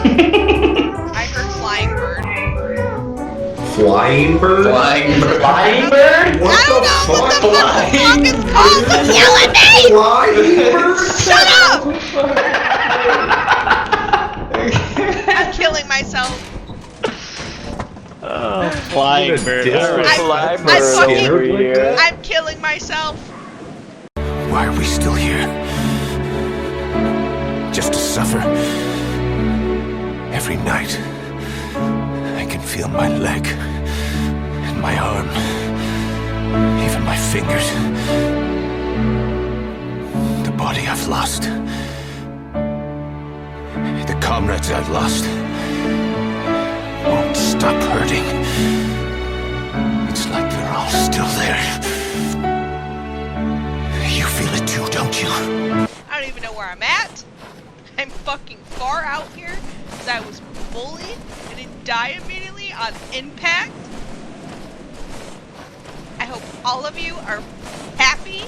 I heard flying bird. Flying bird? Flying bird. Flying bird? What I don't know the what fuck? the fuck it's called. Don't yell at me! Flying bird? Shut up! I'm killing myself. Oh, flying bird. I'm over here. I'm killing myself. Why are we still here? Just to suffer? Every night, I can feel my leg, and my arm, even my fingers. The body I've lost. The comrades I've lost. Won't stop hurting. It's like they're all still there. You feel it too, don't you? I don't even know where I'm at. I'm fucking far out here because I was bullied. I didn't die immediately on impact. I hope all of you are happy